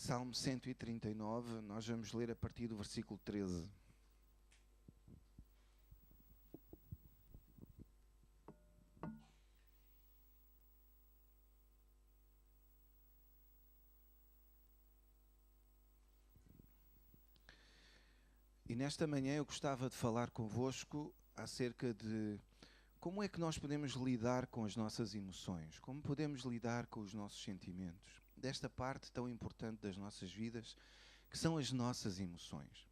Salmo 139, nós vamos ler a partir do versículo 13. E nesta manhã eu gostava de falar convosco acerca de como é que nós podemos lidar com as nossas emoções, como podemos lidar com os nossos sentimentos, desta parte tão importante das nossas vidas, que são as nossas emoções.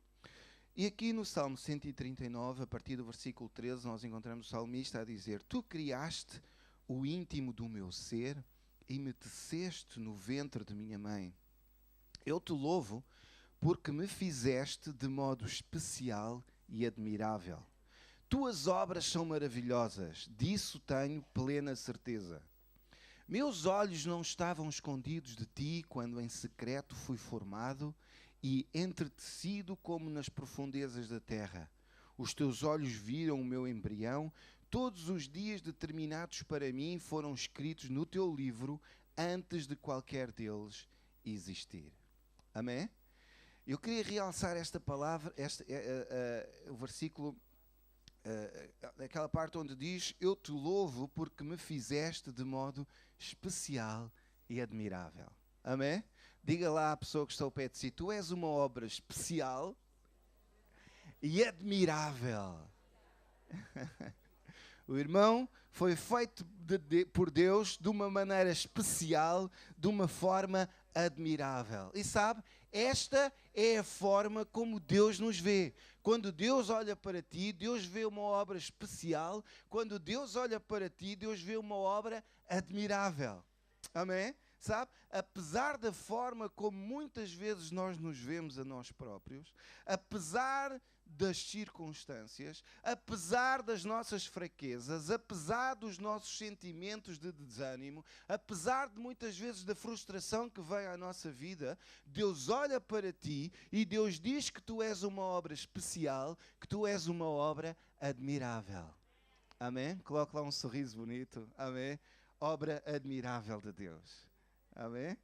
E aqui no Salmo 139, a partir do versículo 13, nós encontramos o salmista a dizer: Tu criaste o íntimo do meu ser e me teceste no ventre de minha mãe. Eu te louvo porque me fizeste de modo especial e admirável. Tuas obras são maravilhosas, disso tenho plena certeza. Meus olhos não estavam escondidos de ti quando em secreto fui formado e entretecido como nas profundezas da terra. Os teus olhos viram o meu embrião, todos os dias determinados para mim foram escritos no teu livro antes de qualquer deles existir. Amém? Eu queria realçar esta palavra, o versículo, aquela parte onde diz: Eu te louvo porque me fizeste de modo especial e admirável. Amém? Diga lá à pessoa que está ao pé de si: tu és uma obra especial e admirável. O irmão foi feito por Deus de uma maneira especial, de uma forma admirável. E sabe, esta é a forma como Deus nos vê. Quando Deus olha para ti, Deus vê uma obra especial. Quando Deus olha para ti, Deus vê uma obra admirável. Amém? Sabe? Apesar da forma como muitas vezes nós nos vemos a nós próprios, apesar das circunstâncias, apesar das nossas fraquezas, apesar dos nossos sentimentos de desânimo, apesar de muitas vezes da frustração que vem à nossa vida, Deus olha para ti e Deus diz que tu és uma obra especial, que tu és uma obra admirável. Amém? Coloque lá um sorriso bonito. Amém? Obra admirável de Deus. Amém?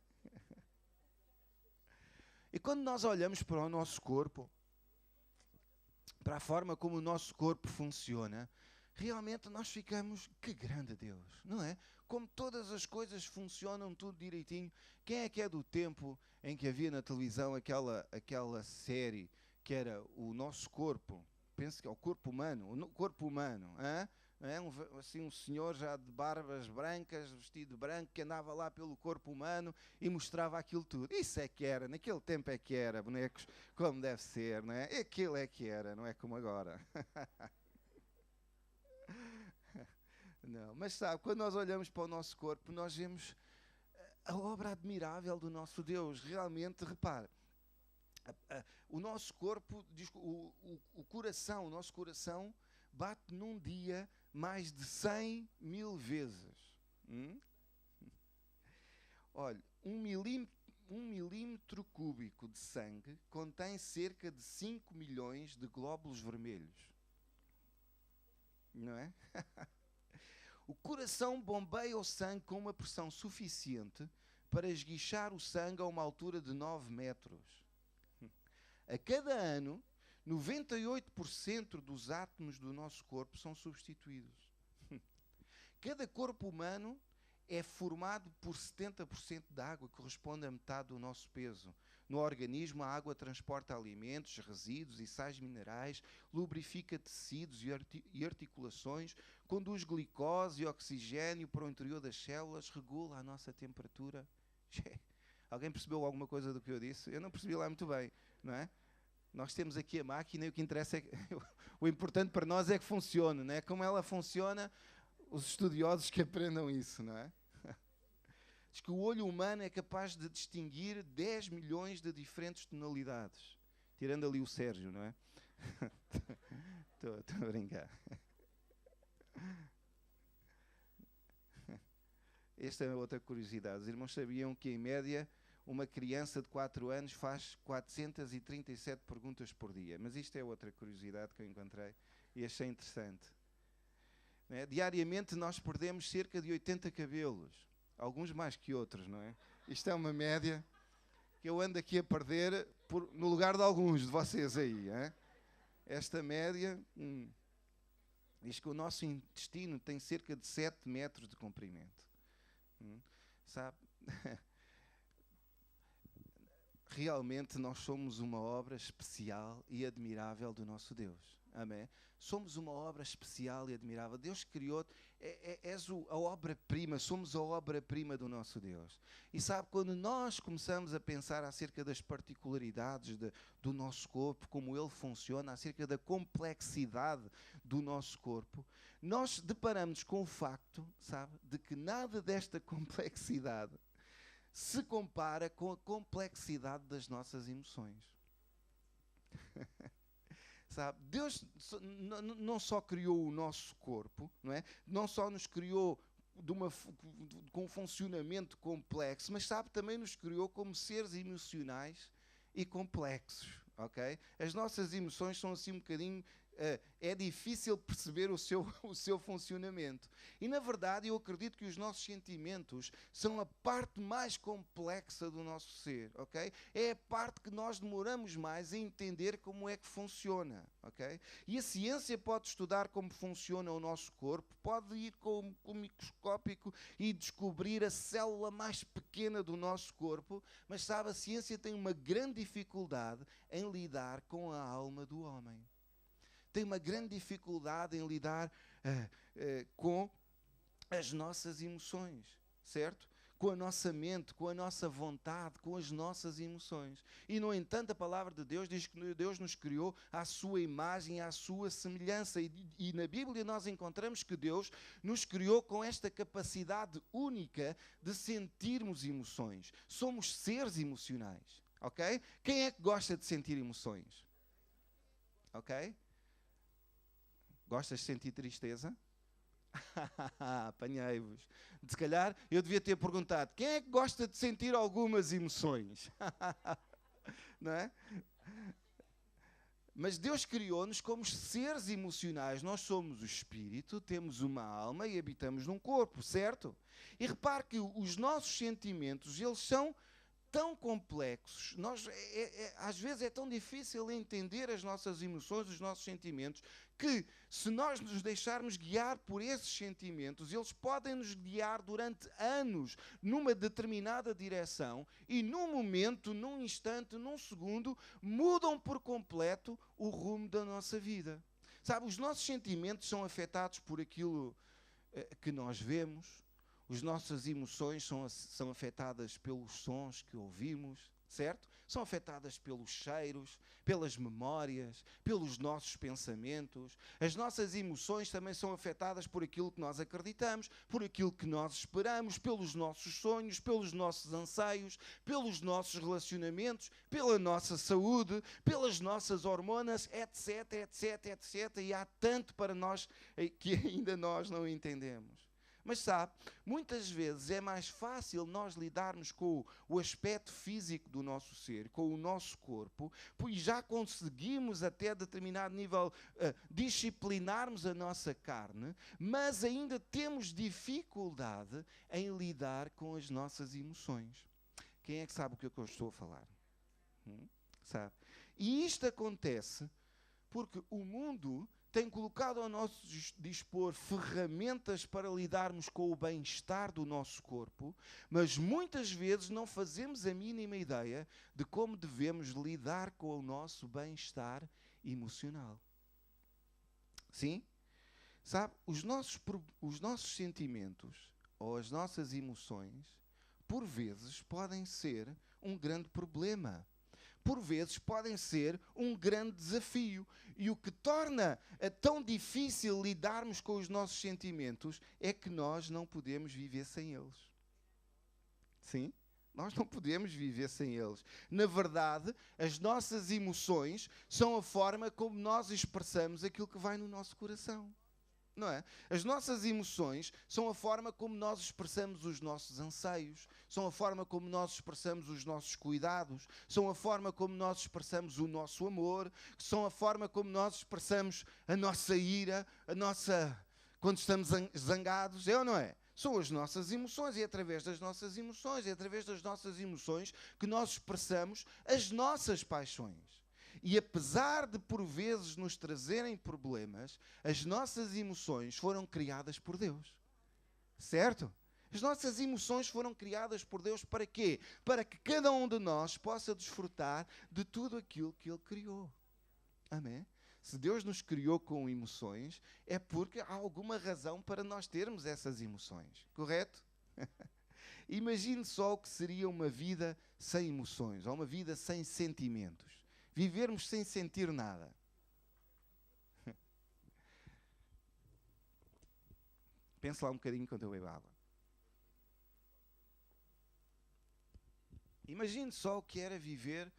E quando nós olhamos para o nosso corpo, para a forma como o nosso corpo funciona, realmente nós ficamos: que grande Deus, não é? Como todas as coisas funcionam tudo direitinho. Quem é que é do tempo em que havia na televisão aquela série que era o nosso corpo? Penso que é o corpo humano, hein? É um senhor já de barbas brancas, vestido de branco, que andava lá pelo corpo humano e mostrava aquilo tudo. Isso é que era, naquele tempo é que era, bonecos como deve ser, não é? Aquilo é que era, não é como agora. Não, mas sabe, quando nós olhamos para o nosso corpo, nós vemos a obra admirável do nosso Deus. Realmente, repare, o nosso corpo, o coração, o nosso coração bate num dia mais de 100.000 vezes. Olha, um milímetro cúbico de sangue contém cerca de 5 milhões de glóbulos vermelhos. Não é? O coração bombeia o sangue com uma pressão suficiente para esguichar o sangue a uma altura de 9 metros. A cada ano, 98% dos átomos do nosso corpo são substituídos. Cada corpo humano é formado por 70% de água, que corresponde a metade do nosso peso. No organismo, a água transporta alimentos, resíduos e sais minerais, lubrifica tecidos e articulações, conduz glicose e oxigênio para o interior das células, regula a nossa temperatura. Alguém percebeu alguma coisa do que eu disse? Eu não percebi lá muito bem, não é? Nós temos aqui a máquina e o que interessa é que o importante para nós é que funcione, não é? Como ela funciona, os estudiosos que aprendam isso, não é? Diz que o olho humano é capaz de distinguir 10 milhões de diferentes tonalidades. Tirando ali o Sérgio, não é? Estou a brincar. Esta é outra curiosidade. Os irmãos sabiam que, em média, uma criança de 4 anos faz 437 perguntas por dia. Mas isto é outra curiosidade que eu encontrei e achei interessante. Não é? Diariamente nós perdemos cerca de 80 cabelos. Alguns mais que outros, não é? Isto é uma média que eu ando aqui a perder no lugar de alguns de vocês aí. Hein? Esta média diz que o nosso intestino tem cerca de 7 metros de comprimento. Sabe? Realmente nós somos uma obra especial e admirável do nosso Deus. Amém? Somos uma obra especial e admirável. Deus criou, és a obra-prima, somos a obra-prima do nosso Deus. E sabe, quando nós começamos a pensar acerca das particularidades do nosso corpo, como ele funciona, acerca da complexidade do nosso corpo, nós deparamos com o facto, sabe, de que nada desta complexidade se compara com a complexidade das nossas emoções. Sabe? Deus não só criou o nosso corpo, não é? Não só nos criou com um funcionamento complexo, mas sabe, também nos criou como seres emocionais e complexos. Okay? As nossas emoções são assim um bocadinho... é difícil perceber o seu funcionamento. E, na verdade, eu acredito que os nossos sentimentos são a parte mais complexa do nosso ser. Okay? É a parte que nós demoramos mais a entender como é que funciona. Okay? E a ciência pode estudar como funciona o nosso corpo, pode ir com o microscópico e descobrir a célula mais pequena do nosso corpo, mas, sabe, a ciência tem uma grande dificuldade em lidar com a alma do homem. Tem uma grande dificuldade em lidar com as nossas emoções, certo? Com a nossa mente, com a nossa vontade, com as nossas emoções. E, no entanto, a palavra de Deus diz que Deus nos criou à sua imagem, à sua semelhança. E na Bíblia nós encontramos que Deus nos criou com esta capacidade única de sentirmos emoções. Somos seres emocionais, ok? Quem é que gosta de sentir emoções? Ok? Gostas de sentir tristeza? Apanhei-vos. Se calhar eu devia ter perguntado: quem é que gosta de sentir algumas emoções? Não é? Mas Deus criou-nos como seres emocionais. Nós somos o espírito, temos uma alma e habitamos num corpo, certo? E repare que os nossos sentimentos, eles são tão complexos, às vezes é tão difícil entender as nossas emoções, os nossos sentimentos, que se nós nos deixarmos guiar por esses sentimentos, eles podem nos guiar durante anos numa determinada direção e num momento, num instante, num segundo, mudam por completo o rumo da nossa vida. Sabe, os nossos sentimentos são afetados por aquilo que nós vemos. As nossas emoções são afetadas pelos sons que ouvimos, certo? São afetadas pelos cheiros, pelas memórias, pelos nossos pensamentos. As nossas emoções também são afetadas por aquilo que nós acreditamos, por aquilo que nós esperamos, pelos nossos sonhos, pelos nossos anseios, pelos nossos relacionamentos, pela nossa saúde, pelas nossas hormonas, etc, etc, etc. E há tanto para nós que ainda nós não entendemos. Mas sabe, muitas vezes é mais fácil nós lidarmos com o aspecto físico do nosso ser, com o nosso corpo, pois já conseguimos até determinado nível disciplinarmos a nossa carne, mas ainda temos dificuldade em lidar com as nossas emoções. Quem é que sabe o que eu estou a falar? Sabe? E isto acontece porque o mundo tem colocado ao nosso dispor ferramentas para lidarmos com o bem-estar do nosso corpo, mas muitas vezes não fazemos a mínima ideia de como devemos lidar com o nosso bem-estar emocional. Sim? Sabe, os nossos sentimentos ou as nossas emoções, por vezes, podem ser um grande problema. Por vezes podem ser um grande desafio. E o que torna tão difícil lidarmos com os nossos sentimentos é que nós não podemos viver sem eles. Sim? Nós não podemos viver sem eles. Na verdade, as nossas emoções são a forma como nós expressamos aquilo que vai no nosso coração. Não é? As nossas emoções são a forma como nós expressamos os nossos anseios, são a forma como nós expressamos os nossos cuidados, são a forma como nós expressamos o nosso amor, são a forma como nós expressamos a nossa ira, quando estamos zangados, é ou não é? São as nossas emoções, é através das nossas emoções, é através das nossas emoções que nós expressamos as nossas paixões. E apesar de por vezes nos trazerem problemas, as nossas emoções foram criadas por Deus. Certo? As nossas emoções foram criadas por Deus para quê? Para que cada um de nós possa desfrutar de tudo aquilo que Ele criou. Amém? Se Deus nos criou com emoções, é porque há alguma razão para nós termos essas emoções. Correto? Imagine só o que seria uma vida sem emoções, ou uma vida sem sentimentos. Vivermos sem sentir nada. Pense lá um bocadinho quando eu bebo água. Imagine só o que era viver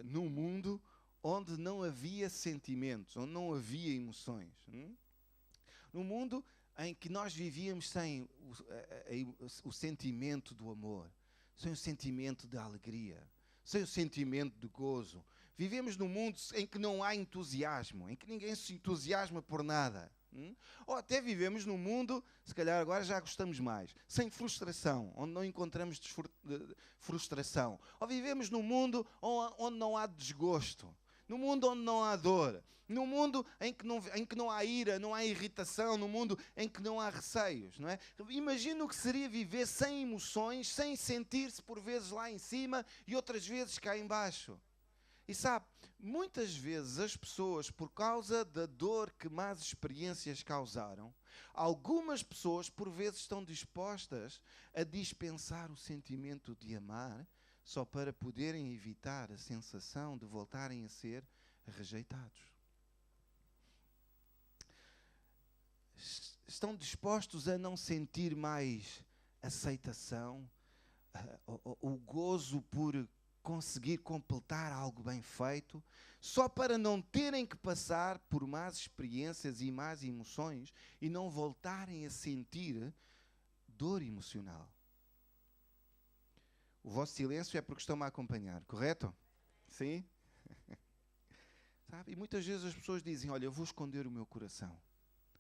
num mundo onde não havia sentimentos, onde não havia emoções. Num mundo em que nós vivíamos sem o sentimento do amor, sem o sentimento da alegria, sem o sentimento de gozo. Vivemos num mundo em que não há entusiasmo, em que ninguém se entusiasma por nada. Ou até vivemos num mundo, se calhar agora já gostamos mais, sem frustração, onde não encontramos frustração. Ou vivemos num mundo onde não há desgosto, num mundo onde não há dor, num mundo em que não há ira, não há irritação, num mundo em que não há receios. Não é? Imagina o que seria viver sem emoções, sem sentir-se por vezes lá em cima e outras vezes cá em baixo. E sabe, muitas vezes as pessoas, por causa da dor que más experiências causaram, algumas pessoas por vezes estão dispostas a dispensar o sentimento de amar só para poderem evitar a sensação de voltarem a ser rejeitados. Estão dispostos a não sentir mais aceitação, o gozo por conseguir completar algo bem feito, só para não terem que passar por más experiências e más emoções e não voltarem a sentir dor emocional. O vosso silêncio é porque estão-me a acompanhar, correto? Sim? Sabe? E muitas vezes as pessoas dizem, olha, eu vou esconder o meu coração,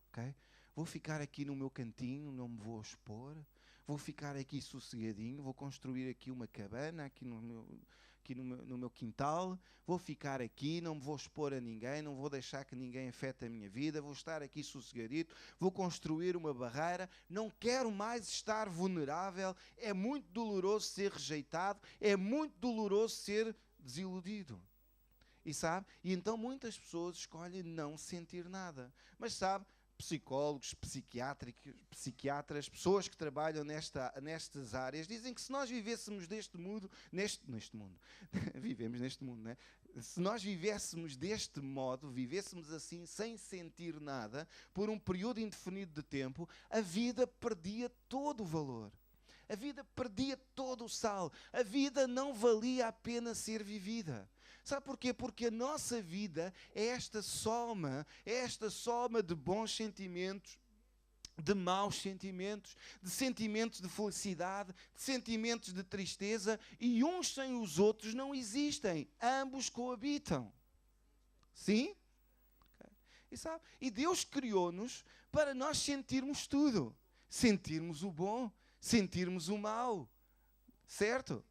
ok? Vou ficar aqui no meu cantinho, não me vou expor, vou ficar aqui sossegadinho, vou construir aqui uma cabana aqui no meu quintal, vou ficar aqui, não me vou expor a ninguém, não vou deixar que ninguém afete a minha vida, vou estar aqui sossegadito, vou construir uma barreira, não quero mais estar vulnerável, é muito doloroso ser rejeitado, é muito doloroso ser desiludido. E sabe? E então muitas pessoas escolhem não sentir nada. Mas sabe, psicólogos, psiquiatras, pessoas que trabalham nestas áreas, dizem que se nós vivêssemos neste mundo, vivemos neste mundo, não é? Se nós vivêssemos deste modo, vivêssemos assim, sem sentir nada, por um período indefinido de tempo, a vida perdia todo o valor. A vida perdia todo o sal. A vida não valia a pena ser vivida. Sabe porquê? Porque a nossa vida é esta soma de bons sentimentos, de maus sentimentos, de sentimentos de felicidade, de sentimentos de tristeza, e uns sem os outros não existem. Ambos coabitam. Sim? Okay. E sabe? E Deus criou-nos para nós sentirmos tudo. Sentirmos o bom, sentirmos o mau. Certo?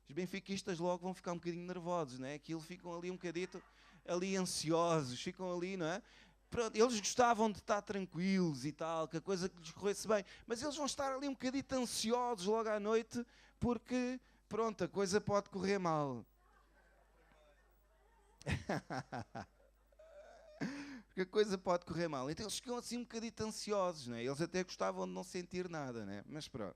Os benfiquistas logo vão ficar um bocadinho nervosos, não é? Aquilo ficam ali um bocadito ali ansiosos, ficam ali, não é? Pronto, eles gostavam de estar tranquilos e tal, que a coisa lhes corresse bem, mas eles vão estar ali um bocadito ansiosos logo à noite, porque, pronto, a coisa pode correr mal. Porque a coisa pode correr mal. Então eles ficam assim um bocadito ansiosos, não é? Eles até gostavam de não sentir nada, não é? Mas pronto.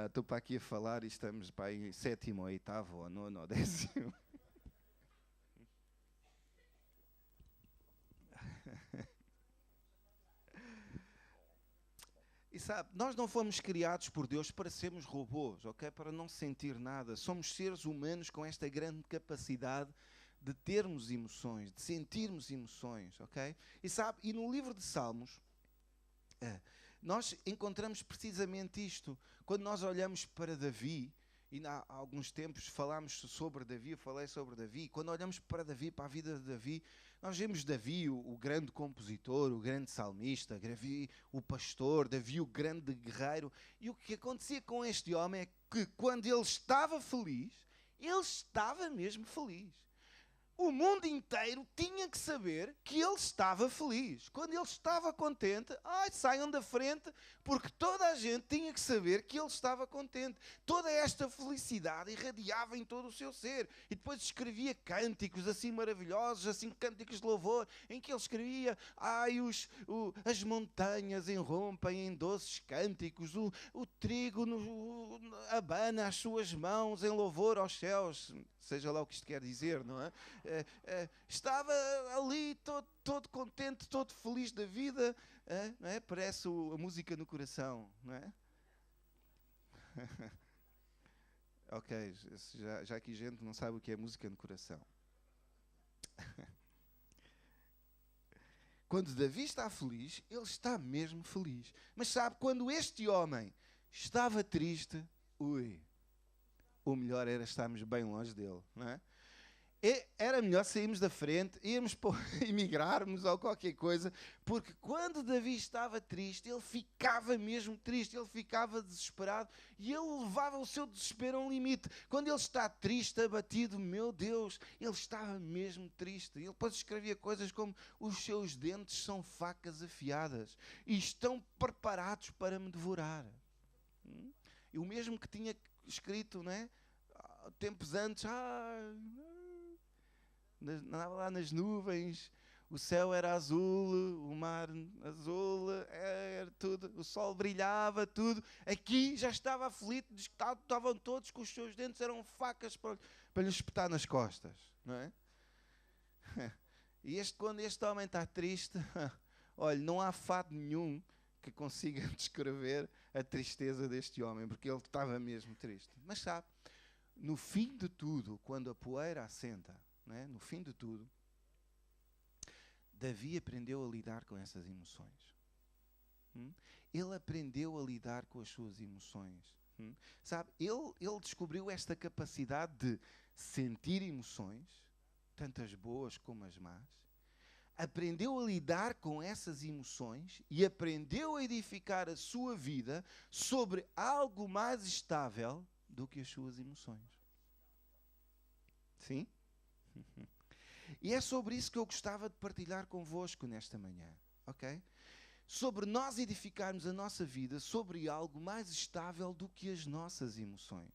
Estou para aqui a falar e estamos para aí 7º ou 8º ou 9º ou 10º. E sabe, nós não fomos criados por Deus para sermos robôs, ok? Para não sentir nada. Somos seres humanos com esta grande capacidade de termos emoções, de sentirmos emoções, ok? E sabe, e no livro de Salmos, nós encontramos precisamente isto. Quando nós olhamos para Davi, e há alguns tempos falámos sobre Davi, eu falei sobre Davi, quando olhamos para Davi, para a vida de Davi, Nós vemos Davi, o grande compositor, o grande salmista, Davi, o pastor, Davi, o grande guerreiro. E o que acontecia com este homem é que quando ele estava feliz, ele estava mesmo feliz. O mundo inteiro tinha que saber que ele estava feliz. Quando ele estava contente, saiam da frente, porque toda a gente tinha que saber que ele estava contente. Toda esta felicidade irradiava em todo o seu ser. E depois escrevia cânticos assim maravilhosos, assim cânticos de louvor, em que ele escrevia, as montanhas irrompem em doces cânticos, o trigo abana as suas mãos em louvor aos céus. Seja lá o que isto quer dizer, não é? Estava ali todo contente, todo feliz da vida, não é? Parece a música no coração, não é? Ok, já aqui gente não sabe o que é música no coração. Quando Davi está feliz, ele está mesmo feliz. Mas sabe, quando este homem estava triste, o melhor era estarmos bem longe dele, não é? Era melhor sairmos da frente, emigrarmos ou qualquer coisa, porque quando Davi estava triste, ele ficava mesmo triste, ele ficava desesperado e ele levava o seu desespero a um limite. Quando ele está triste, abatido, meu Deus, ele estava mesmo triste. Ele depois escrevia coisas como: os seus dentes são facas afiadas e estão preparados para me devorar. E o mesmo que tinha escrito, não é? Tempos antes, andava lá nas nuvens, o céu era azul, o mar azul, era tudo, o sol brilhava, tudo. Aqui já estava aflito, estavam todos com os seus dentes, eram facas para lhe espetar nas costas, não é? E quando este homem está triste, olha, não há fado nenhum que consiga descrever a tristeza deste homem, porque ele estava mesmo triste. Mas sabe, no fim de tudo, quando a poeira assenta, não é? No fim de tudo, Davi aprendeu a lidar com essas emoções. Ele aprendeu a lidar com as suas emoções. Sabe, ele descobriu esta capacidade de sentir emoções, tantas boas como as más, aprendeu a lidar com essas emoções e aprendeu a edificar a sua vida sobre algo mais estável do que as suas emoções. Sim? E é sobre isso que eu gostava de partilhar convosco nesta manhã, ok? Sobre nós edificarmos a nossa vida sobre algo mais estável do que as nossas emoções,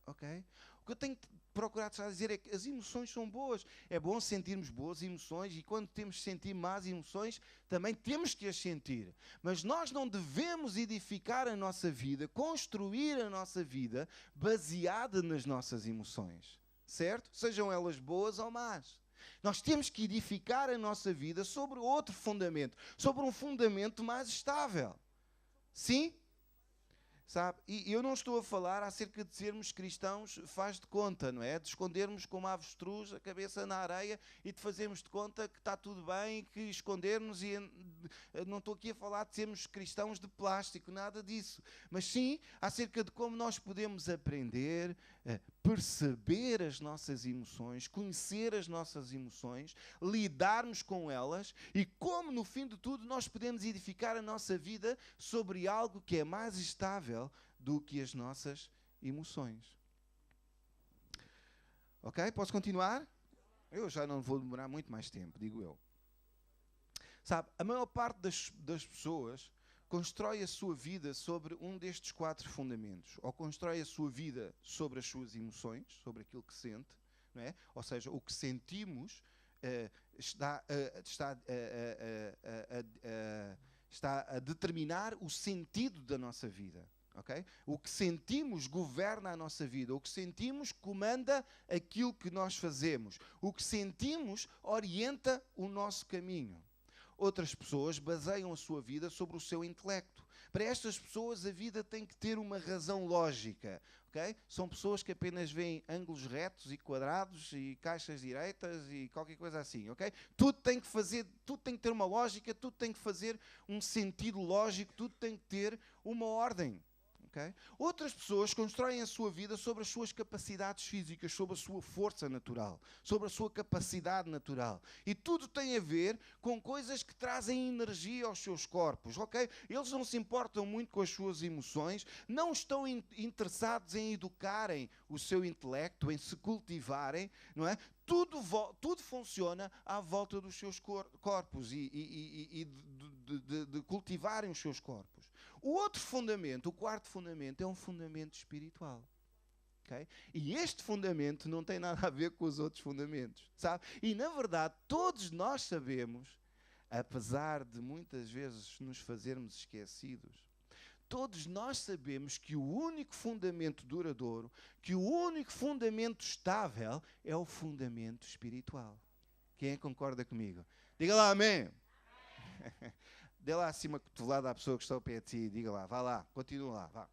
ok? O que eu tenho procurado estar a dizer é que as emoções são boas. É bom sentirmos boas emoções e quando temos de sentir más emoções, também temos que as sentir. Mas nós não devemos edificar a nossa vida, construir a nossa vida baseada nas nossas emoções, certo? Sejam elas boas ou más. Nós temos que edificar a nossa vida sobre outro fundamento, sobre um fundamento mais estável. Sim? Sabe? E eu não estou a falar acerca de sermos cristãos faz de conta, não é? De escondermos como avestruz a cabeça na areia e de fazermos de conta que está tudo bem, que escondermos e não estou aqui a falar de sermos cristãos de plástico, nada disso. Mas sim acerca de como nós podemos aprender a perceber as nossas emoções, conhecer as nossas emoções, lidarmos com elas e como no fim de tudo nós podemos edificar a nossa vida sobre algo que é mais estável do que as nossas emoções. Ok? Posso continuar? Eu já não vou demorar muito mais tempo, digo eu. Sabe, a maior parte das pessoas constrói a sua vida sobre um destes 4 fundamentos. Ou constrói a sua vida sobre as suas emoções, sobre aquilo que sente, não é? Ou seja, o que sentimos está a determinar o sentido da nossa vida. Okay? O que sentimos governa a nossa vida. O que sentimos comanda aquilo que nós fazemos. O que sentimos orienta o nosso caminho. Outras pessoas baseiam a sua vida sobre o seu intelecto. Para estas pessoas a vida tem que ter uma razão lógica. Okay? São pessoas que apenas veem ângulos retos e quadrados e caixas direitas e qualquer coisa assim. Okay? Tudo tem que ter uma lógica, tudo tem que fazer um sentido lógico, tudo tem que ter uma ordem. ok? Outras pessoas constroem a sua vida sobre as suas capacidades físicas, sobre a sua força natural, sobre a sua capacidade natural. E tudo tem a ver com coisas que trazem energia aos seus corpos, ok? Eles não se importam muito com as suas emoções, não estão interessados em educarem o seu intelecto, em se cultivarem, não é? Tudo funciona à volta dos seus corpos e de cultivarem os seus corpos. O outro fundamento, o quarto fundamento, é um fundamento espiritual. Okay? E este fundamento não tem nada a ver com os outros fundamentos, sabe? E na verdade, todos nós sabemos, apesar de muitas vezes nos fazermos esquecidos, todos nós sabemos que o único fundamento duradouro, que o único fundamento estável é o fundamento espiritual. Quem é que concorda comigo? Diga lá amém. Dê lá assim uma cotovelada à pessoa que está ao pé de si e diga lá, vá lá, continua lá, vá.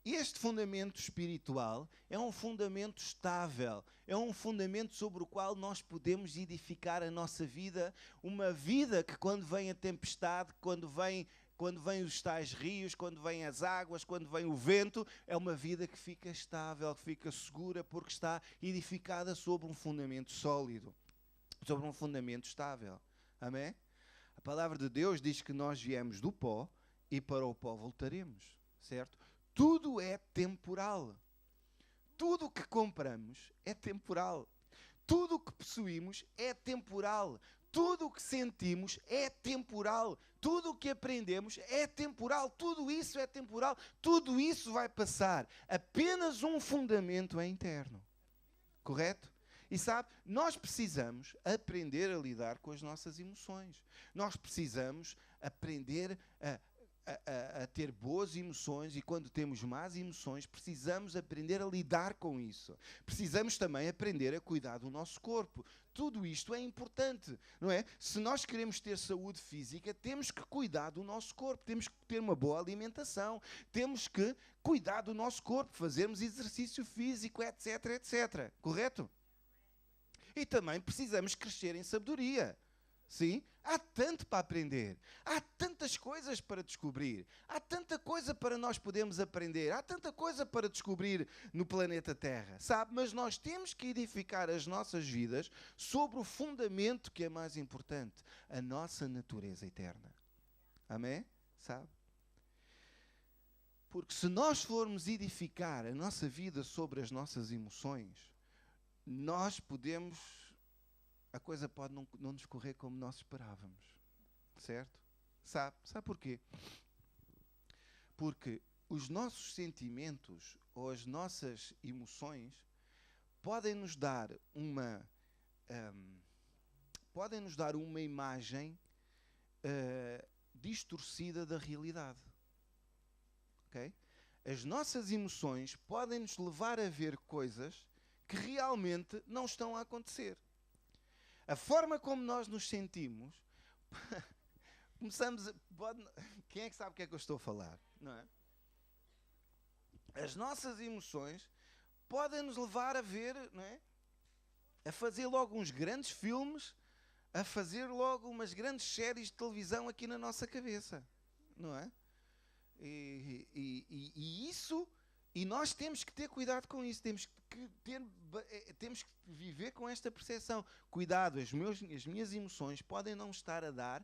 Este fundamento espiritual é um fundamento estável, é um fundamento sobre o qual nós podemos edificar a nossa vida, uma vida que quando vem a tempestade, quando vem os tais rios, quando vêm as águas, quando vem o vento, é uma vida que fica estável, que fica segura, porque está edificada sobre um fundamento sólido, sobre um fundamento estável. Amém? A palavra de Deus diz que nós viemos do pó e para o pó voltaremos, certo? Tudo é temporal. Tudo o que compramos é temporal. Tudo o que possuímos é temporal. Tudo o que sentimos é temporal. Tudo o que aprendemos é temporal. Tudo isso é temporal. Tudo isso vai passar. Apenas um fundamento é interno. Correto? E sabe, nós precisamos aprender a lidar com as nossas emoções. Nós precisamos aprender a ter boas emoções, e quando temos más emoções, precisamos aprender a lidar com isso. Precisamos também aprender a cuidar do nosso corpo. Tudo isto é importante, não é? Se nós queremos ter saúde física, temos que cuidar do nosso corpo, temos que ter uma boa alimentação, temos que cuidar do nosso corpo, fazermos exercício físico, etc, etc. Correto? E também precisamos crescer em sabedoria. Sim? Há tanto para aprender, há tantas coisas para descobrir, há tanta coisa para nós podermos aprender, há tanta coisa para descobrir no planeta Terra, sabe? Mas nós temos que edificar as nossas vidas sobre o fundamento que é mais importante, a nossa natureza eterna. Amém? Sabe? Porque se nós formos edificar a nossa vida sobre as nossas emoções, nós podemos... a coisa pode não nos correr como nós esperávamos, certo? Sabe porquê? Porque os nossos sentimentos ou as nossas emoções podem nos dar uma imagem distorcida da realidade. Okay? As nossas emoções podem nos levar a ver coisas que realmente não estão a acontecer. A forma como nós nos sentimos, quem é que sabe o que é que eu estou a falar? Não é? As nossas emoções podem nos levar a ver, não é? A fazer logo uns grandes filmes, a fazer logo umas grandes séries de televisão aqui na nossa cabeça, não é? E nós temos que ter cuidado com isso, temos que viver com esta percepção. Cuidado, as minhas emoções podem não estar a dar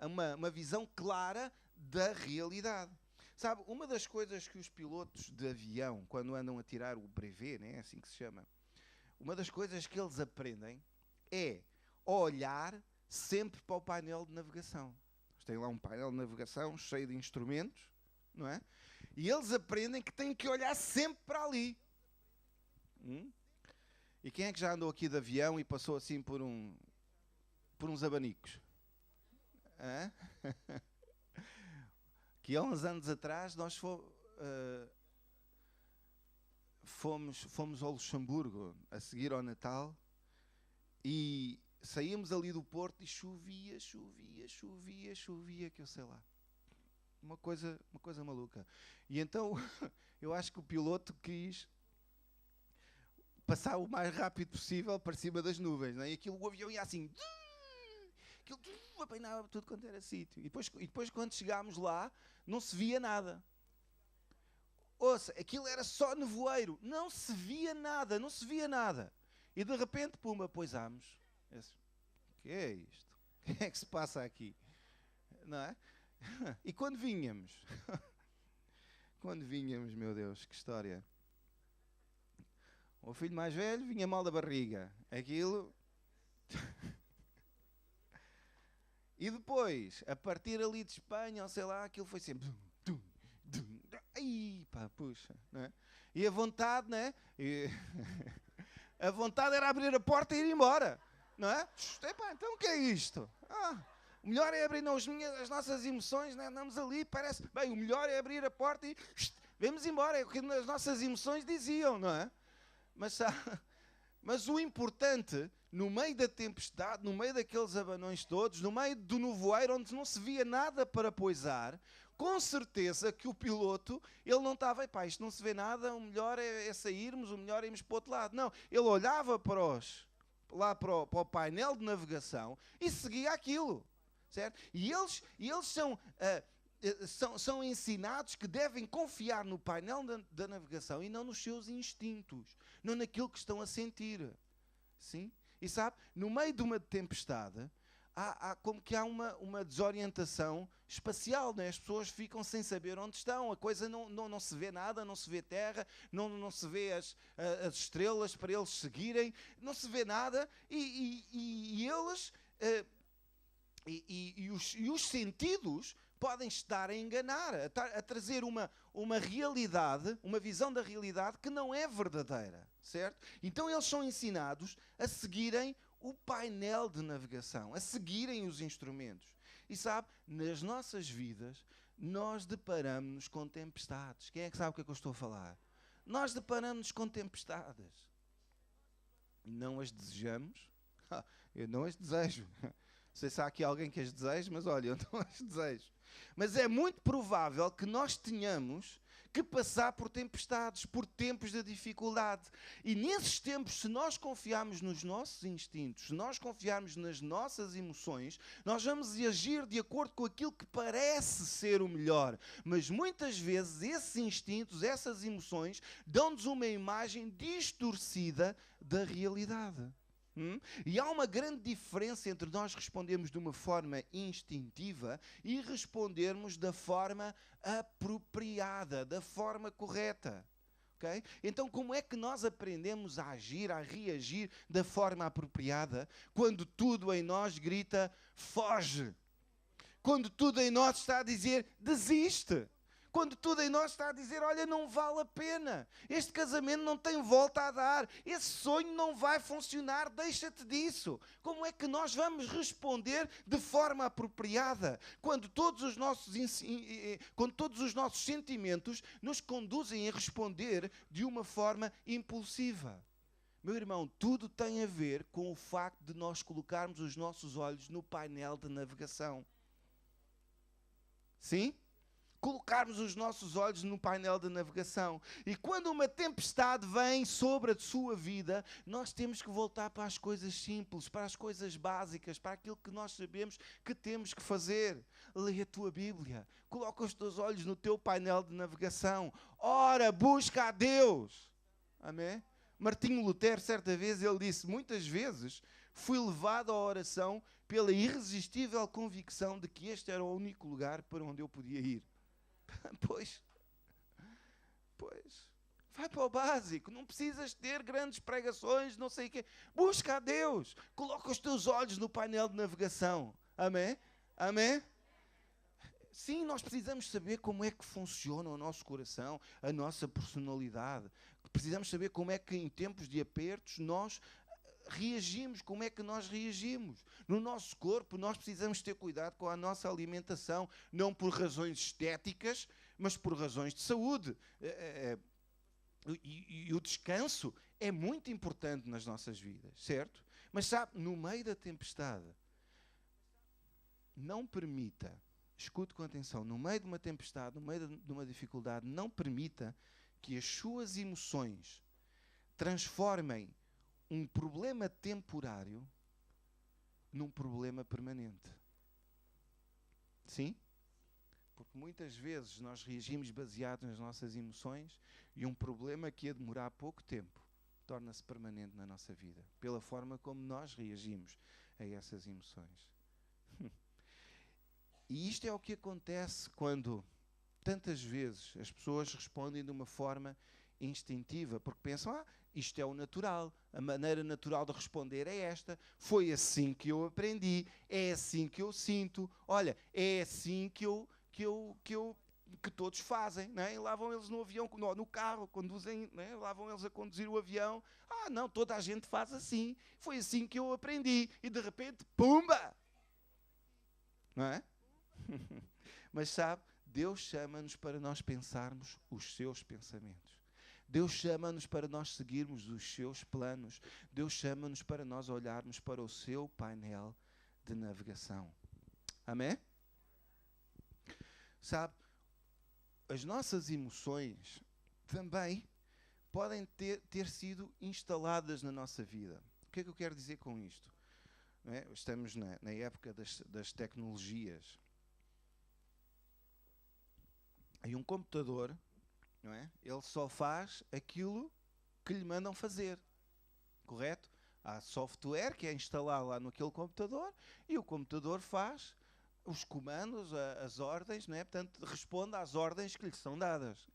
uma visão clara da realidade. Sabe, uma das coisas que os pilotos de avião, quando andam a tirar o brevet, né, é assim que se chama, uma das coisas que eles aprendem é olhar sempre para o painel de navegação. Eles têm lá um painel de navegação cheio de instrumentos, não é? E eles aprendem que têm que olhar sempre para ali. E quem é que já andou aqui de avião e passou assim por uns abanicos? Hã? Que há uns anos atrás nós fomos ao Luxemburgo a seguir ao Natal e saímos ali do Porto e chovia, que eu sei lá. Uma coisa maluca. E então, eu acho que o piloto quis passar o mais rápido possível para cima das nuvens, não é? E aquilo, o avião ia assim, aquilo apanhava tudo quanto era sítio. E depois quando chegámos lá, não se via nada. Ouça, aquilo era só nevoeiro, não se via nada, não se via nada. E de repente, pumba, pousámos. O que é isto? O que é que se passa aqui? Não é? E quando vínhamos, meu Deus, que história. O filho mais velho vinha mal da barriga. Aquilo... E depois, a partir ali de Espanha, ou sei lá, aquilo foi sempre... Ai, pá, puxa, não é? E a vontade, não é? A vontade era abrir a porta e ir embora, não é? Epá, então o que é isto? O melhor é abrir as nossas emoções, né? Andamos ali, parece... Bem, o melhor é abrir a porta e... Vamos embora, é o que as nossas emoções diziam, não é? Mas o importante, no meio da tempestade, no meio daqueles abanões todos, no meio do nevoeiro, onde não se via nada para poisar, com certeza que o piloto, ele não estava, epá, isto não se vê nada, o melhor é sairmos, o melhor é irmos para o outro lado. Não, ele olhava para o painel de navegação e seguia aquilo, certo? E eles são ensinados que devem confiar no painel da navegação e não nos seus instintos, não naquilo que estão a sentir. Sim? E sabe, no meio de uma tempestade, há como que há uma desorientação espacial, né? As pessoas ficam sem saber onde estão, a coisa não se vê nada, não se vê terra, não se vê as estrelas para eles seguirem, não se vê nada, e eles... E os sentidos podem estar a enganar, a trazer uma realidade, uma visão da realidade que não é verdadeira, certo? Então eles são ensinados a seguirem o painel de navegação, a seguirem os instrumentos. E sabe, nas nossas vidas, nós deparamos-nos com tempestades. Quem é que sabe o que é que eu estou a falar? Nós deparamos-nos com tempestades. Não as desejamos? Eu não as desejo. Não sei se há aqui alguém que as deseja, mas olha, eu não as desejo. Mas é muito provável que nós tenhamos que passar por tempestades, por tempos de dificuldade. E nesses tempos, se nós confiarmos nos nossos instintos, se nós confiarmos nas nossas emoções, nós vamos agir de acordo com aquilo que parece ser o melhor. Mas muitas vezes esses instintos, essas emoções, dão-nos uma imagem distorcida da realidade. E há uma grande diferença entre nós respondermos de uma forma instintiva e respondermos da forma apropriada, da forma correta. Okay? Então, como é que nós aprendemos a agir, a reagir da forma apropriada quando tudo em nós grita foge? Quando tudo em nós está a dizer desiste? Quando tudo em nós está a dizer, olha, não vale a pena, este casamento não tem volta a dar, esse sonho não vai funcionar, deixa-te disso. Como é que nós vamos responder de forma apropriada quando todos os nossos sentimentos nos conduzem a responder de uma forma impulsiva? Meu irmão, tudo tem a ver com o facto de nós colocarmos os nossos olhos no painel de navegação. Sim? Colocarmos os nossos olhos no painel de navegação. E quando uma tempestade vem sobre a sua vida, nós temos que voltar para as coisas simples, para as coisas básicas, para aquilo que nós sabemos que temos que fazer. Lê a tua Bíblia. Coloca os teus olhos no teu painel de navegação. Ora, busca a Deus. Amém? Martinho Lutero, certa vez, ele disse, muitas vezes fui levado à oração pela irresistível convicção de que este era o único lugar para onde eu podia ir. Pois, vai para o básico, não precisas ter grandes pregações, não sei o quê. Busca a Deus, coloca os teus olhos no painel de navegação. Amém? Amém? Sim, nós precisamos saber como é que funciona o nosso coração, a nossa personalidade. Precisamos saber como é que em tempos de apertos nós reagimos, como é que nós reagimos. No nosso corpo nós precisamos ter cuidado com a nossa alimentação, não por razões estéticas, mas por razões de saúde. E o descanso é muito importante nas nossas vidas, certo? Mas sabe, no meio da tempestade, não permita, escute com atenção, no meio de uma tempestade, no meio de uma dificuldade, não permita que as suas emoções transformem um problema temporário num problema permanente. Sim? Porque muitas vezes nós reagimos baseados nas nossas emoções e um problema que ia demorar pouco tempo torna-se permanente na nossa vida, pela forma como nós reagimos a essas emoções. E isto é o que acontece quando, tantas vezes, as pessoas respondem de uma forma instintiva, porque pensam, isto é o natural, a maneira natural de responder é esta, foi assim que eu aprendi, é assim que eu sinto, olha, é assim que todos fazem, né? E lá vão eles no avião, no carro, conduzem, né? Lá vão eles a conduzir o avião, não, toda a gente faz assim, foi assim que eu aprendi, e de repente, pumba! Não é? Mas sabe, Deus chama-nos para nós pensarmos os seus pensamentos. Deus chama-nos para nós seguirmos os seus planos. Deus chama-nos para nós olharmos para o seu painel de navegação. Amém? Sabe, as nossas emoções também podem ter sido instaladas na nossa vida. O que é que eu quero dizer com isto? Não é? Estamos na época das tecnologias. E um computador, não é? Ele só faz aquilo que lhe mandam fazer. Correto? Há software que é instalado lá naquele computador e o computador faz os comandos, as ordens, não é? Portanto, responde às ordens que lhes são dadas.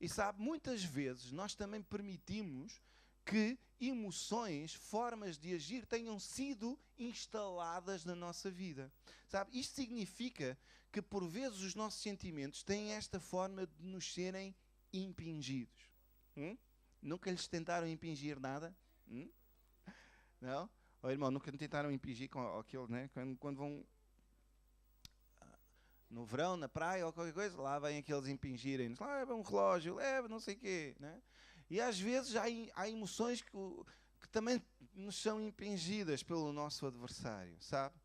E sabe, muitas vezes nós também permitimos que emoções, formas de agir tenham sido instaladas na nossa vida. Sabe, isto significa que por vezes os nossos sentimentos têm esta forma de nos serem impingidos. Nunca lhes tentaram impingir nada? Não? Oh, irmão, nunca tentaram impingir com aquilo, né? Quando vão no verão, na praia ou qualquer coisa, lá vêm aqueles impingirem-nos. Leva um relógio, leva não sei o quê, né? E às vezes há emoções que também nos são impingidas pelo nosso adversário, sabe?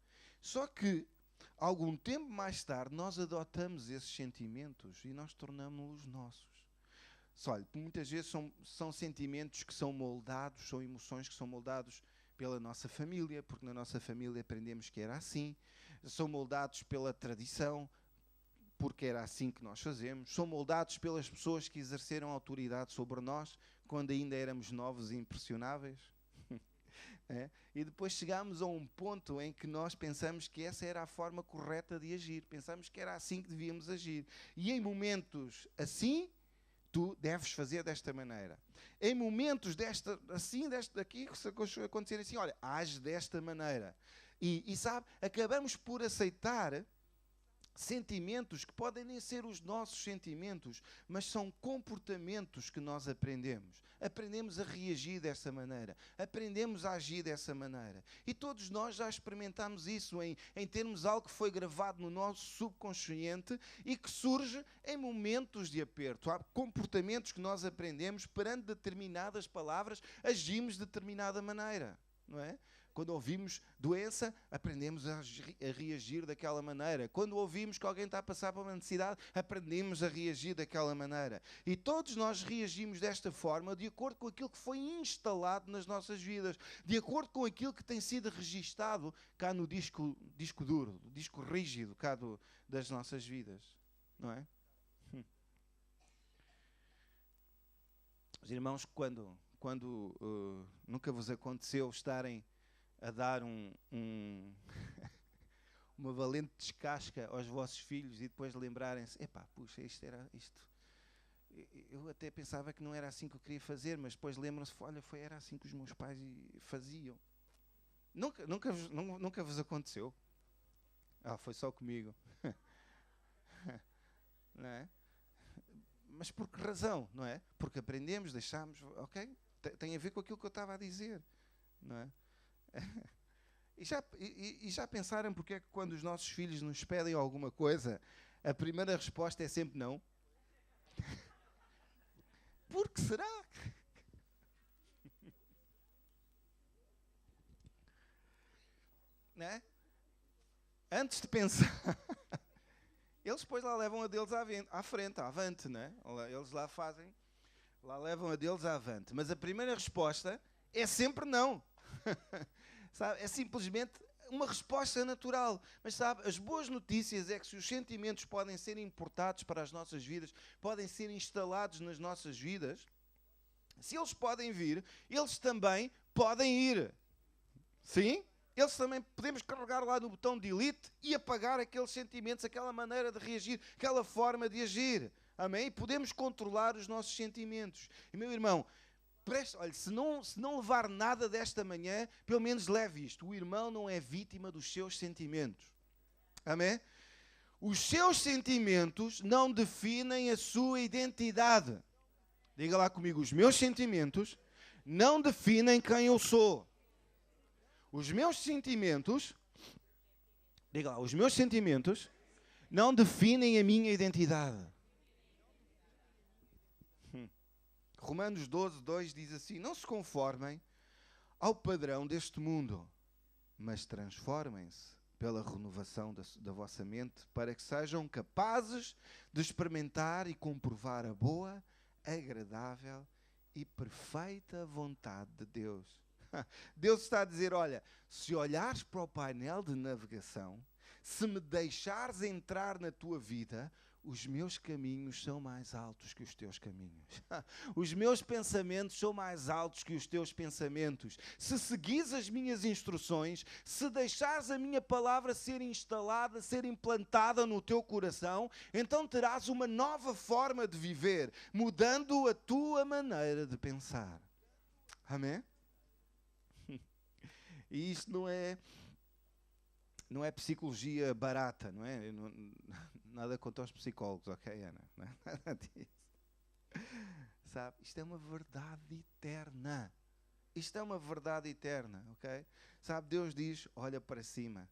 Só que, algum tempo mais tarde, nós adotamos esses sentimentos e nós tornamos-los nossos. Olha, muitas vezes são sentimentos que são moldados, são emoções que são moldados pela nossa família, porque na nossa família aprendemos que era assim. São moldados pela tradição, porque era assim que nós fazemos. São moldados pelas pessoas que exerceram autoridade sobre nós, quando ainda éramos novos e impressionáveis. É? E depois chegamos a um ponto em que nós pensamos que essa era a forma correta de agir. Pensamos que era assim que devíamos agir. E em momentos assim, tu deves fazer desta maneira. Em momentos daqui, se acontecer assim, olha, age desta maneira. E sabe, acabamos por aceitar sentimentos que podem nem ser os nossos sentimentos, mas são comportamentos que nós aprendemos. Aprendemos a reagir dessa maneira. Aprendemos a agir dessa maneira. E todos nós já experimentamos isso em termos algo que foi gravado no nosso subconsciente e que surge em momentos de aperto. Há comportamentos que nós aprendemos perante determinadas palavras, agimos de determinada maneira, não é? Quando ouvimos doença, aprendemos a reagir daquela maneira. Quando ouvimos que alguém está a passar por uma necessidade, aprendemos a reagir daquela maneira. E todos nós reagimos desta forma de acordo com aquilo que foi instalado nas nossas vidas, de acordo com aquilo que tem sido registado cá no disco duro, disco rígido cá das nossas vidas. Não é? Os irmãos, quando nunca vos aconteceu estarem a dar uma valente descasca aos vossos filhos e depois lembrarem-se, puxa, isto. Eu até pensava que não era assim que eu queria fazer, mas depois lembram-se, olha, era assim que os meus pais faziam. Nunca vos aconteceu? Foi só comigo. Não é? Mas por que razão, não é? Porque aprendemos, deixamos, ok? Tem a ver com aquilo que eu estava a dizer, não é? E já pensaram porque é que quando os nossos filhos nos pedem alguma coisa, a primeira resposta é sempre não? Por que será? Não é? Antes de pensar, eles depois lá levam a deles à frente, avante, não é? Eles lá levam a deles avante. Mas a primeira resposta é sempre não. Sabe? É simplesmente uma resposta natural. Mas sabe, as boas notícias é que se os sentimentos podem ser importados para as nossas vidas, podem ser instalados nas nossas vidas, se eles podem vir, eles também podem ir. Sim? Eles também podemos carregar lá no botão delete e apagar aqueles sentimentos, aquela maneira de reagir, aquela forma de agir. Amém? E podemos controlar os nossos sentimentos. E meu irmão, olha, se não levar nada desta manhã, pelo menos leve isto. O irmão não é vítima dos seus sentimentos. Amém? Os seus sentimentos não definem a sua identidade. Diga lá comigo, os meus sentimentos não definem quem eu sou. Os meus sentimentos, diga lá, os meus sentimentos não definem a minha identidade. Romanos 12, 2 diz assim: não se conformem ao padrão deste mundo, mas transformem-se pela renovação da vossa mente, para que sejam capazes de experimentar e comprovar a boa, agradável e perfeita vontade de Deus. Deus está a dizer, olha, se olhares para o painel de navegação, se me deixares entrar na tua vida, os meus caminhos são mais altos que os teus caminhos. Os meus pensamentos são mais altos que os teus pensamentos. Se seguires as minhas instruções, se deixares a minha palavra ser instalada, ser implantada no teu coração, então terás uma nova forma de viver, mudando a tua maneira de pensar. Amém? E isto não é psicologia barata, não é? Nada contra os psicólogos, ok, Ana? Não é nada disso. Sabe? Isto é uma verdade eterna. Isto é uma verdade eterna, ok? Sabe, Deus diz, olha para cima.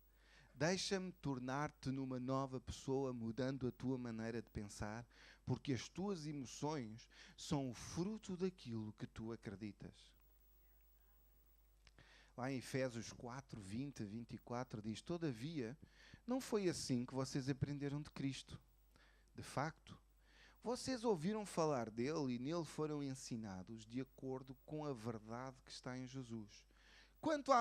Deixa-me tornar-te numa nova pessoa, mudando a tua maneira de pensar, porque as tuas emoções são o fruto daquilo que tu acreditas. Lá em Efésios 4, 20 a 24 diz, todavia, não foi assim que vocês aprenderam de Cristo. De facto, vocês ouviram falar dele e nele foram ensinados de acordo com a verdade que está em Jesus. Quanto à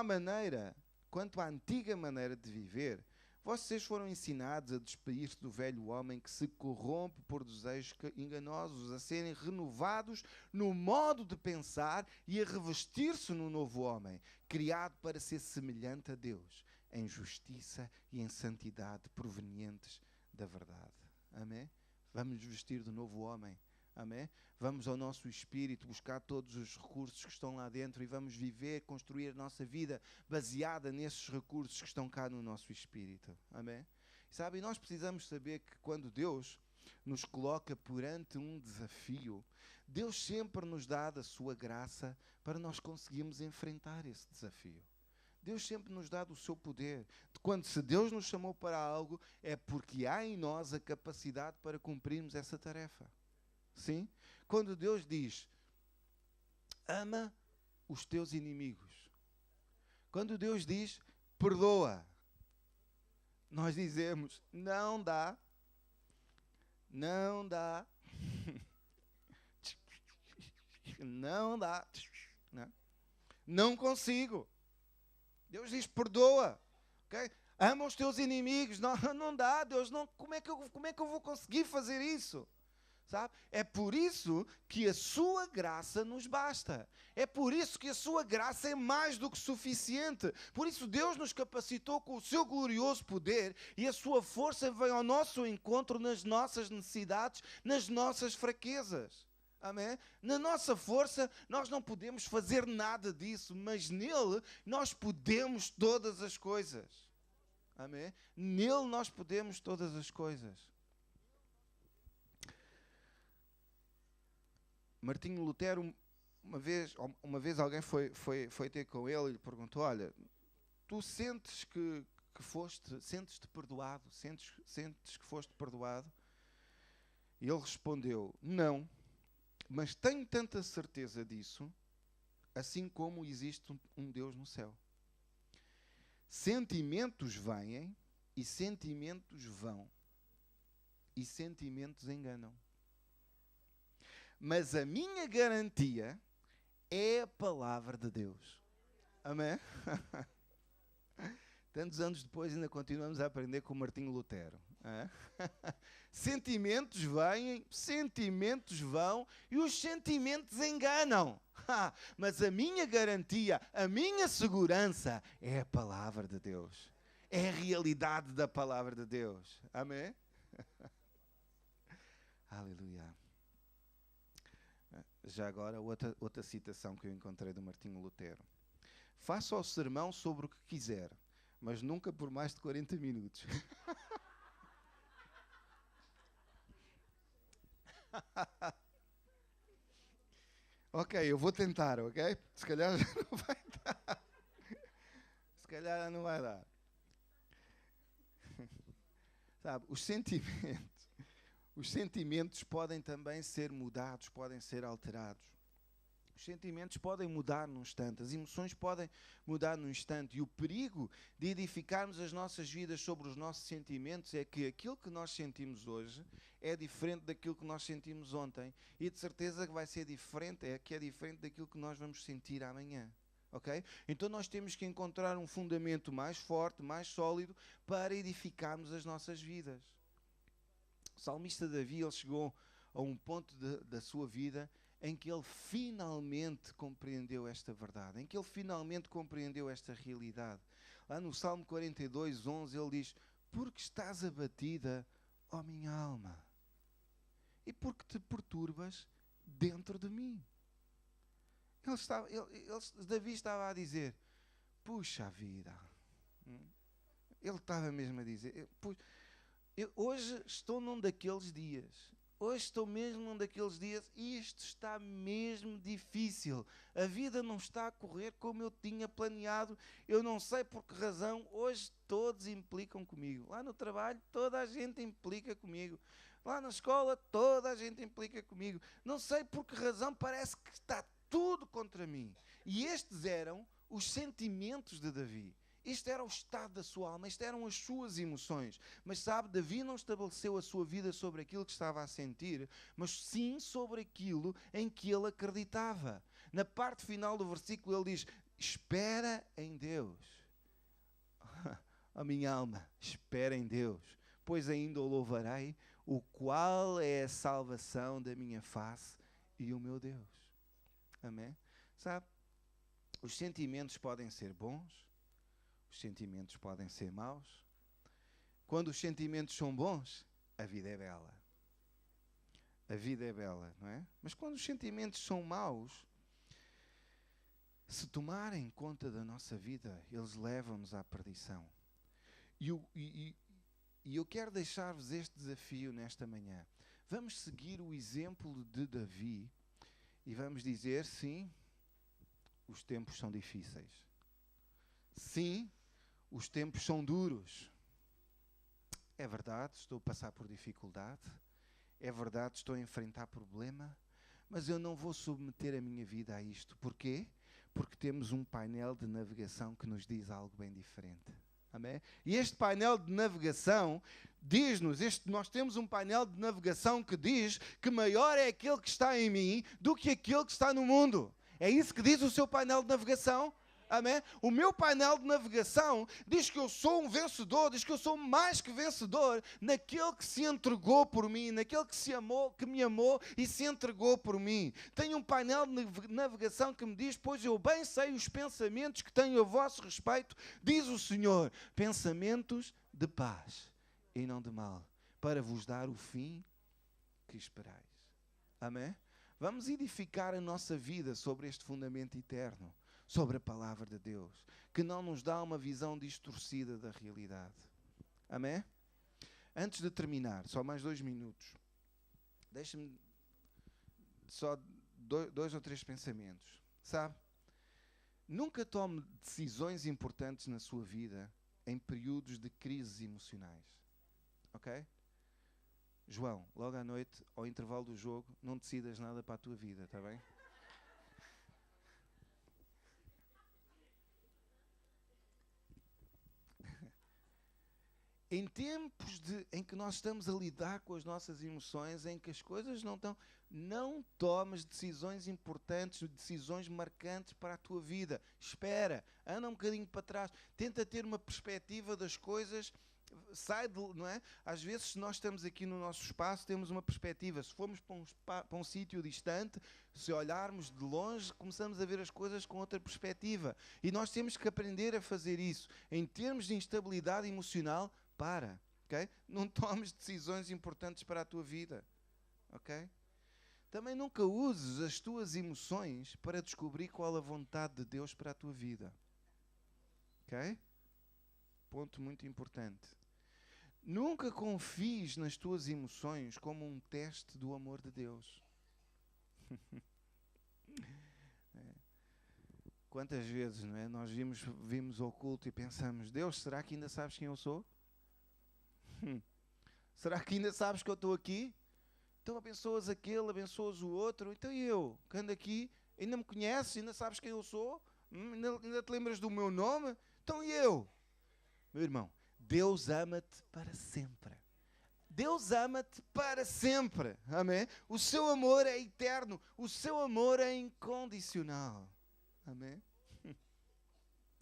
antiga maneira de viver, vocês foram ensinados a despedir-se do velho homem que se corrompe por desejos enganosos, a serem renovados no modo de pensar e a revestir-se no novo homem, criado para ser semelhante a Deus, em justiça e em santidade provenientes da verdade. Amém? Vamos nos vestir do novo homem. Amém? Vamos ao nosso espírito buscar todos os recursos que estão lá dentro e vamos viver, construir a nossa vida baseada nesses recursos que estão cá no nosso espírito. Amém? Sabe, nós precisamos saber que quando Deus nos coloca perante um desafio, Deus sempre nos dá da sua graça para nós conseguirmos enfrentar esse desafio. Deus sempre nos dá do seu poder. Se Deus nos chamou para algo, é porque há em nós a capacidade para cumprirmos essa tarefa. Sim? Quando Deus diz, ama os teus inimigos. Quando Deus diz, perdoa. Nós dizemos, não dá. Não dá. Não dá. Não consigo. Deus diz, perdoa. Okay? Ama os teus inimigos. Não dá, Deus. Não, como é que eu vou conseguir fazer isso? Sabe? É por isso que a sua graça nos basta. É por isso que a sua graça é mais do que suficiente. Por isso Deus nos capacitou com o seu glorioso poder e a sua força vem ao nosso encontro nas nossas necessidades, nas nossas fraquezas. Amém? Na nossa força nós não podemos fazer nada disso, mas nele nós podemos todas as coisas. Amém? Nele nós podemos todas as coisas. Martinho Lutero, uma vez alguém foi ter com ele e lhe perguntou, olha, tu sentes sentes-te perdoado? Sentes que foste perdoado? E ele respondeu, não, mas tenho tanta certeza disso, assim como existe um Deus no céu. Sentimentos vêm e sentimentos vão. E sentimentos enganam. Mas a minha garantia é a palavra de Deus. Amém? Tantos anos depois ainda continuamos a aprender com o Martinho Lutero. Hã? Sentimentos vêm, sentimentos vão e os sentimentos enganam. Mas a minha garantia, a minha segurança é a palavra de Deus. É a realidade da palavra de Deus. Amém? Aleluia. Já agora, outra citação que eu encontrei do Martinho Lutero. Faça o sermão sobre o que quiser, mas nunca por mais de 40 minutos. Ok, eu vou tentar, ok? Se calhar já não vai dar. Se calhar já não vai dar. Sabe, os sentimentos podem também ser mudados, podem ser alterados. Os sentimentos podem mudar num instante, as emoções podem mudar num instante. E o perigo de edificarmos as nossas vidas sobre os nossos sentimentos é que aquilo que nós sentimos hoje é diferente daquilo que nós sentimos ontem. E de certeza que vai ser diferente, é diferente daquilo que nós vamos sentir amanhã. Okay? Então nós temos que encontrar um fundamento mais forte, mais sólido, para edificarmos as nossas vidas. O salmista Davi, ele chegou a um ponto da sua vida em que ele finalmente compreendeu esta verdade, em que ele finalmente compreendeu esta realidade. Lá no Salmo 42, 11, ele diz: porque estás abatida, ó minha alma, e porque te perturbas dentro de mim. Davi estava a dizer: puxa vida. Ele estava mesmo a dizer: hoje estou num daqueles dias. Hoje estou mesmo num daqueles dias e isto está mesmo difícil. A vida não está a correr como eu tinha planeado. Eu não sei por que razão. Hoje todos implicam comigo. Lá no trabalho toda a gente implica comigo. Lá na escola toda a gente implica comigo. Não sei por que razão, parece que está tudo contra mim. E estes eram os sentimentos de Davi. Isto era o estado da sua alma, isto eram as suas emoções. Mas sabe, Davi não estabeleceu a sua vida sobre aquilo que estava a sentir, mas sim sobre aquilo em que ele acreditava. Na parte final do versículo ele diz: espera em Deus. A minha alma, espera em Deus, pois ainda o louvarei, o qual é a salvação da minha face e o meu Deus. Amém? Sabe, os sentimentos podem ser bons, os sentimentos podem ser maus. Quando os sentimentos são bons, a vida é bela. A vida é bela, não é? Mas quando os sentimentos são maus, se tomarem conta da nossa vida, eles levam-nos à perdição. E eu quero deixar-vos este desafio nesta manhã. Vamos seguir o exemplo de Davi e vamos dizer: sim, os tempos são difíceis. Sim, os tempos são duros. É verdade, estou a passar por dificuldade. É verdade, estou a enfrentar problema. Mas eu não vou submeter a minha vida a isto. Porquê? Porque temos um painel de navegação que nos diz algo bem diferente. Amém? E este painel de navegação diz-nos, nós temos um painel de navegação que diz que maior é aquele que está em mim do que aquele que está no mundo. É isso que diz o seu painel de navegação? Amém? O meu painel de navegação diz que eu sou um vencedor, diz que eu sou mais que vencedor naquele que se entregou por mim, naquele que me amou e se entregou por mim. Tenho um painel de navegação que me diz: pois eu bem sei os pensamentos que tenho a vosso respeito, diz o Senhor, pensamentos de paz e não de mal, para vos dar o fim que esperais. Amém? Vamos edificar a nossa vida sobre este fundamento eterno, sobre a palavra de Deus, que não nos dá uma visão distorcida da realidade. Amém? Antes de terminar, só mais 2 minutos. Deixe-me só 2 ou 3 pensamentos. Sabe? Nunca tome decisões importantes na sua vida em períodos de crises emocionais. Ok? João, logo à noite, ao intervalo do jogo, não decidas nada para a tua vida, está bem? Em tempos em que nós estamos a lidar com as nossas emoções, em que as coisas não estão, não tomes decisões importantes, decisões marcantes para a tua vida. Espera, anda um bocadinho para trás, tenta ter uma perspectiva das coisas, não é? Às vezes, se nós estamos aqui no nosso espaço, temos uma perspectiva. Se formos para um sítio distante, se olharmos de longe, começamos a ver as coisas com outra perspectiva. E nós temos que aprender a fazer isso. Em termos de instabilidade emocional, ok? Não tomes decisões importantes para a tua vida, ok? Também nunca uses as tuas emoções para descobrir qual a vontade de Deus para a tua vida, ok? Ponto muito importante. Nunca confies nas tuas emoções como um teste do amor de Deus. Quantas vezes, não é? Nós vimos o culto e pensamos: Deus, será que ainda sabes quem eu sou? Será que ainda sabes que eu estou aqui? Então abençoas aquele, abençoas o outro. Então eu, que ando aqui, ainda me conheces? Ainda sabes quem eu sou? Ainda te lembras do meu nome? Então e eu? Meu irmão, Deus ama-te para sempre. Deus ama-te para sempre. Amém? O seu amor é eterno. O seu amor é incondicional. Amém?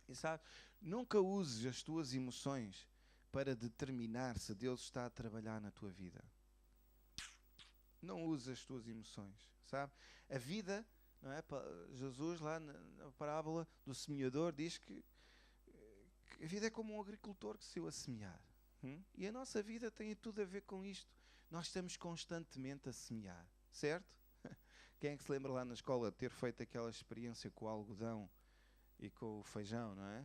E sabe, nunca uses as tuas emoções para determinar se Deus está a trabalhar na tua vida. Não uses as tuas emoções, sabe? A vida, não é? Jesus lá na parábola do semeador diz que a vida é como um agricultor que saiu a semear. E a nossa vida tem tudo a ver com isto. Nós estamos constantemente a semear, certo? Quem é que se lembra lá na escola de ter feito aquela experiência com o algodão e com o feijão, não é?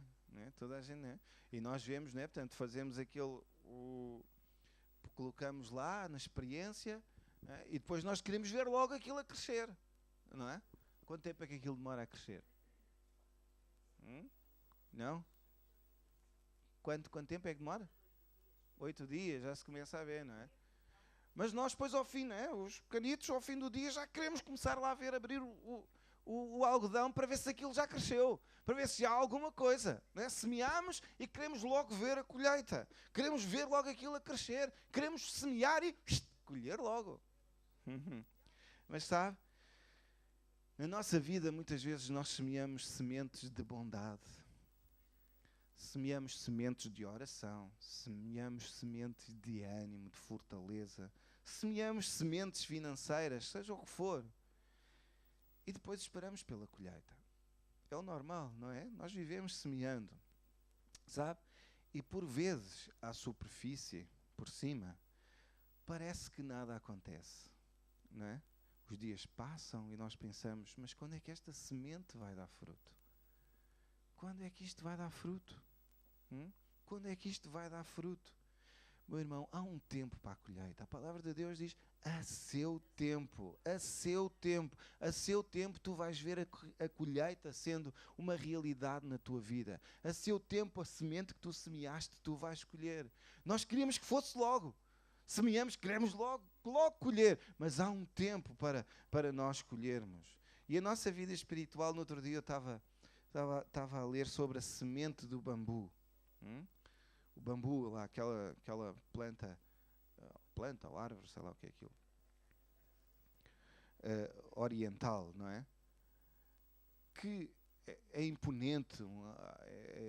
Toda a gente, não é? E nós vemos, não é? Portanto, fazemos colocamos lá na experiência, é? E depois nós queremos ver logo aquilo a crescer, não é? Quanto tempo é que aquilo demora a crescer? Não? Quanto tempo é que demora? 8 dias, já se começa a ver, não é? Mas nós depois ao fim, não é? Os pequenitos ao fim do dia já queremos começar lá a ver, abrir o algodão para ver se aquilo já cresceu, para ver se há alguma coisa, não é? Semeamos e queremos logo ver a colheita, queremos ver logo aquilo a crescer, queremos semear e colher logo. Mas sabe, na nossa vida muitas vezes nós semeamos sementes de bondade, semeamos sementes de oração, semeamos sementes de ânimo, de fortaleza, semeamos sementes financeiras, seja o que for. E depois esperamos pela colheita. É o normal, não é? Nós vivemos semeando, sabe? E por vezes, à superfície, por cima, parece que nada acontece, não é? Os dias passam e nós pensamos: mas quando é que esta semente vai dar fruto? Quando é que isto vai dar fruto? Quando é que isto vai dar fruto? Meu irmão, há um tempo para a colheita. A palavra de Deus diz: a seu tempo, a seu tempo, a seu tempo tu vais ver a colheita sendo uma realidade na tua vida. A seu tempo a semente que tu semeaste tu vais colher. Nós queríamos que fosse logo. Semeamos, queremos logo colher. Mas há um tempo para nós colhermos. E a nossa vida espiritual, no outro dia eu estava a ler sobre a semente do bambu. O bambu, lá, aquela planta ou árvore, sei lá o que é aquilo, oriental, não é? Que é imponente,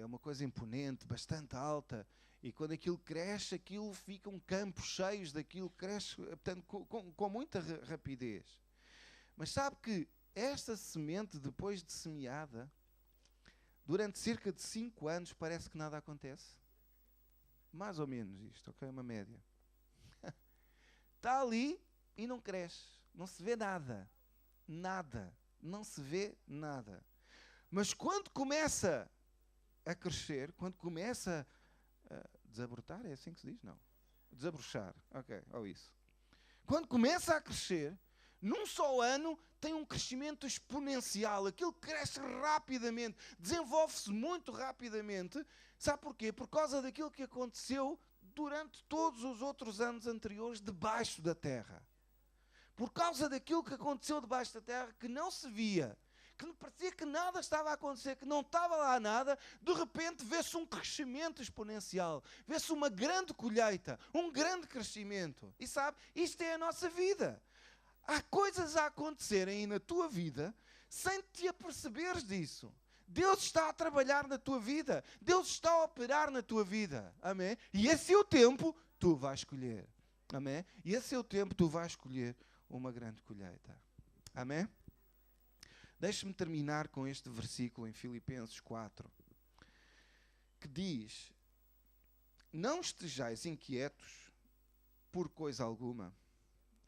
é uma coisa imponente, bastante alta, e quando aquilo cresce, aquilo fica um campo cheio daquilo, cresce, portanto, com muita rapidez. Mas sabe que esta semente, depois de semeada, durante cerca de 5 anos, parece que nada acontece. Mais ou menos isto, ok? Uma média. Está ali e não cresce. Não se vê nada. Nada. Não se vê nada. Mas quando começa a crescer, quando começa a desabrotar, é assim que se diz? Não. Desabrochar. Ok, ou isso. Quando começa a crescer, num só ano tem um crescimento exponencial. Aquilo cresce rapidamente, desenvolve-se muito rapidamente. Sabe porquê? Por causa daquilo que aconteceu durante todos os outros anos anteriores debaixo da terra. Por causa daquilo que aconteceu debaixo da terra que não se via, que parecia que nada estava a acontecer, que não estava lá nada, de repente vê-se um crescimento exponencial, vê-se uma grande colheita, um grande crescimento. E sabe, isto é a nossa vida. Há coisas a acontecerem na tua vida sem te aperceberes disso. Deus está a trabalhar na tua vida. Deus está a operar na tua vida. Amém? E esse é o tempo, tu vais escolher. Amém? E esse é o tempo, tu vais escolher uma grande colheita. Amém? Deixe-me terminar com este versículo em Filipenses 4, que diz: não estejais inquietos por coisa alguma.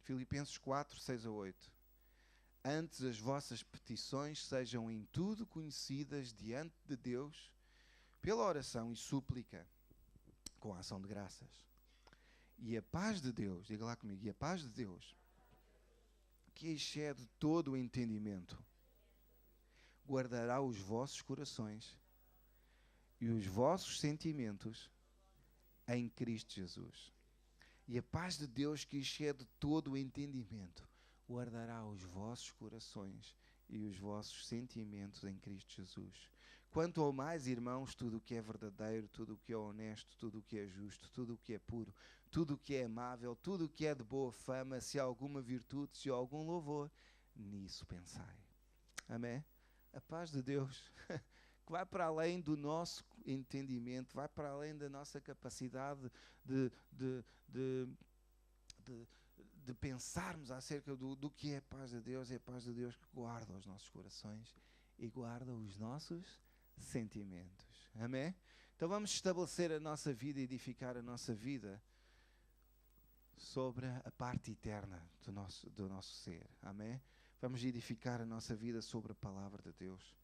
Filipenses 4, 6 a 8. Antes as vossas petições sejam em tudo conhecidas diante de Deus, pela oração e súplica, com a ação de graças. E a paz de Deus, diga lá comigo, e a paz de Deus, que excede todo o entendimento, guardará os vossos corações e os vossos sentimentos em Cristo Jesus. E a paz de Deus, que excede todo o entendimento, guardará os vossos corações e os vossos sentimentos em Cristo Jesus. Quanto ao mais, irmãos, tudo o que é verdadeiro, tudo o que é honesto, tudo o que é justo, tudo o que é puro, tudo o que é amável, tudo o que é de boa fama, se há alguma virtude, se há algum louvor, nisso pensai. Amém? A paz de Deus, que vai para além do nosso entendimento, vai para além da nossa capacidade de pensarmos acerca do que é a paz de Deus. É a paz de Deus que guarda os nossos corações e guarda os nossos sentimentos. Amém? Então vamos estabelecer a nossa vida, edificar a nossa vida sobre a parte eterna do nosso ser. Amém? Vamos edificar a nossa vida sobre a palavra de Deus.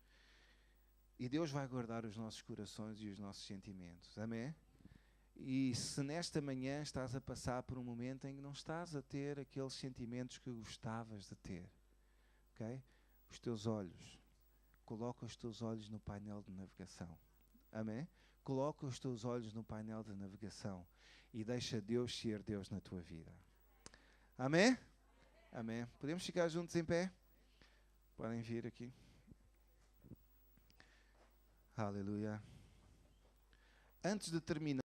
E Deus vai guardar os nossos corações e os nossos sentimentos. Amém? E se nesta manhã estás a passar por um momento em que não estás a ter aqueles sentimentos que gostavas de ter, ok? Os teus olhos, coloca os teus olhos no painel de navegação. Amém? Coloca os teus olhos no painel de navegação e deixa Deus ser Deus na tua vida. Amém? Amém. Podemos ficar juntos em pé? Podem vir aqui. Aleluia. Antes de terminar,